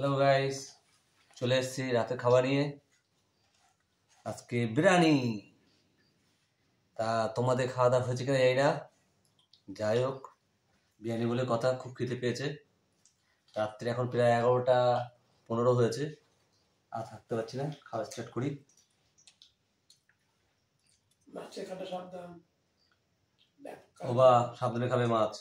Hello guys, চলে এসেছি রাতের খাবার নিয়ে। আজকে বিরিয়ানি। তা তোমাদের খাওয়া দাওয়া হয়েছে কিনা জানি না। যাই হোক, বিরিয়ানি বলে কথা, খুব খেতে পেয়েছে। রাত্রে এখন প্রায় 11টা 15 হয়েছে। আর থাকতে পারছি না, খাওয়া স্টার্ট করি। ও বা সাবধানে খাবে মাছ।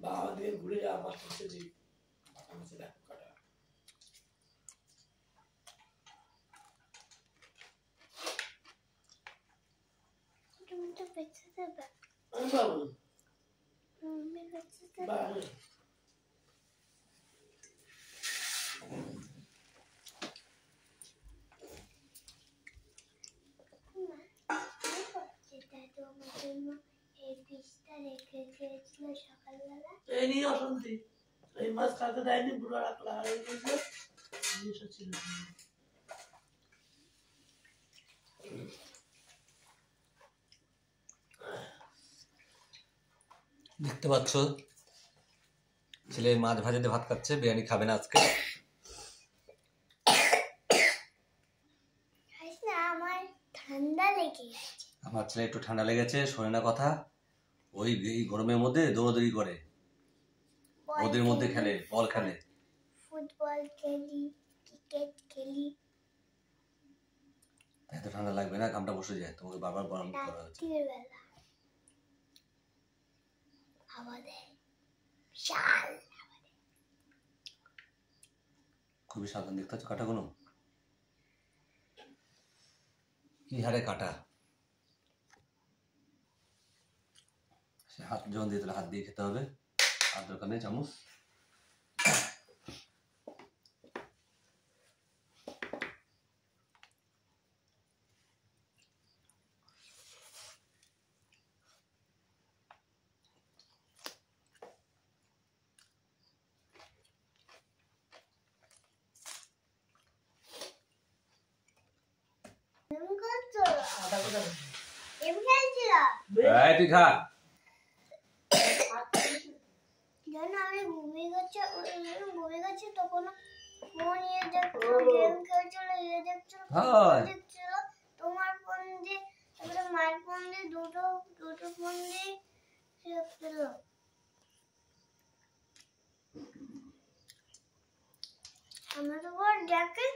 বাবা দিয়ে ঘুরে যাওয়া মাছ করতে দিই মাছে দেখো কাটা তুমি তো বেঁচে যাবে। আমি বাবু তুমি বেঁচে যাবে। বাবু যেটা তোমার জন্য এই পিসটা রেখে গিয়েছিল সকালবেলা। এই নিয়ে অশান্তি এই মাছ কাকে দেয়নি বুড়ো রাখলা আর এই যে জিনিস ছিল দেখতে পাচ্ছ, ছেলে মাছ ভাজা দিয়ে ভাত খাচ্ছে, বিরিয়ানি খাবে না আজকে। না, আমার ঠান্ডা লেগে গেছে। আমার ছেলে একটু ঠান্ডা লেগেছে, শোনে না কথা। ওই এই গরমের মধ্যে দৌড়াদৌড়ি করে, ওদের মধ্যে খেলে, বল খেলে, ফুটবল খেলি, ক্রিকেট খেলি। এত ঠান্ডা লাগবে না, ঘামটা বসে যায়। তোমাকে বারবার গরম করা হচ্ছে। রাত্রির বেলা হাওয়া দেয়, বিশাল হাওয়া দেয়। খুবই সাবধান, দেখতে পাচ্ছ কাঁটাগুলো কি হারে কাটা। সে হাত যখন দিয়ে তাহলে হাত দিয়ে খেতে হবে, আর দরকার নেই চামচ। তুই খা। আমি ঘুমিয়ে গেছি তখন ফোন ইয়ে দেখছিল, গেম খেলছিল, ইয়ে দেখছিল, দেখছিল। তোমার ফোন দিয়ে, তারপরে মায়ের ফোন দিয়ে, দুটো ফোন দিয়ে দেখছিল। আমরা তো দেখে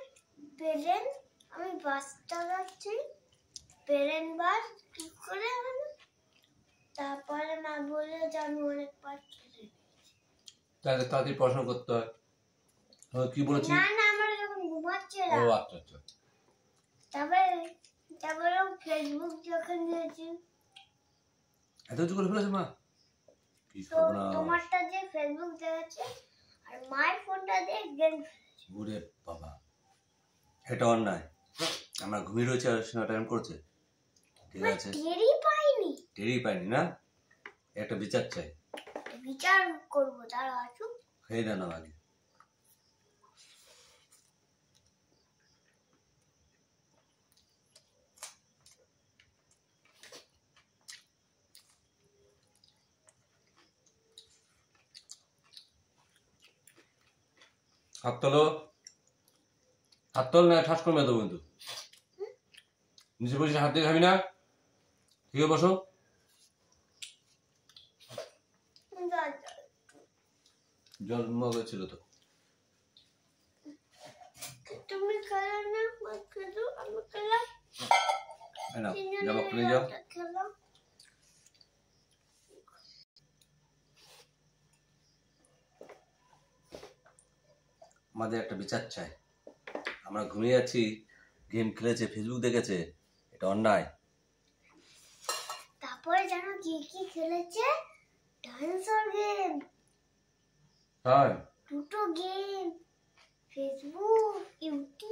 পেলেন, আমি বাস চালাচ্ছি, পেলেন বাস কি করে হলো। তারপরে মা বললো যে আমি অনেকবার খেলে তাহলে তাড়াতাড়ি পড়াশোনা করতে হয়। কি বলেছি? না আমরা যখন ঘুমাচ্ছিলাম। ও আচ্ছা আচ্ছা। তারপরে ফেসবুক যখন দিয়েছি, এত কিছু করে ফেলেছে মা। কি তো করবো না। তোমারটা দিয়ে ফেসবুক দেখেছে আর মায়ের ফোনটা দিয়ে গেম খেলেছে। ওরে বাবা, এটা অন্যায়। আমরা ঘুমিয়ে রয়েছে আর সিনেমা টাইম করছে। ঠিক আছে, টেরই পাইনি না। একটা বিচার চাই। বিচার করবো, তারা আসুক। খেয়ে দেন আগে। হাত তোলো, হাত তোল না, ঠাস করে দেবো কিন্তু। নিচে বসে হাত দিয়ে খাবি না, ঠিক আছে বসো। জল মগে ছিল তো। তুমি খেলো না, খেলো, আমি খেলাম। যাবো, প্লিজ যাও। খেলাম। আমাদের একটা বিচার চাই। আমরা ঘুমিয়ে আছি, গেম খেলেছে, ফেসবুক দেখেছে, এটা অন্যায়। তারপরে জানো কি কি খেলেছে? ডান্সার গেম, হ্যাঁ, দুটো গেম, ফেসবুক, ইউটিউব।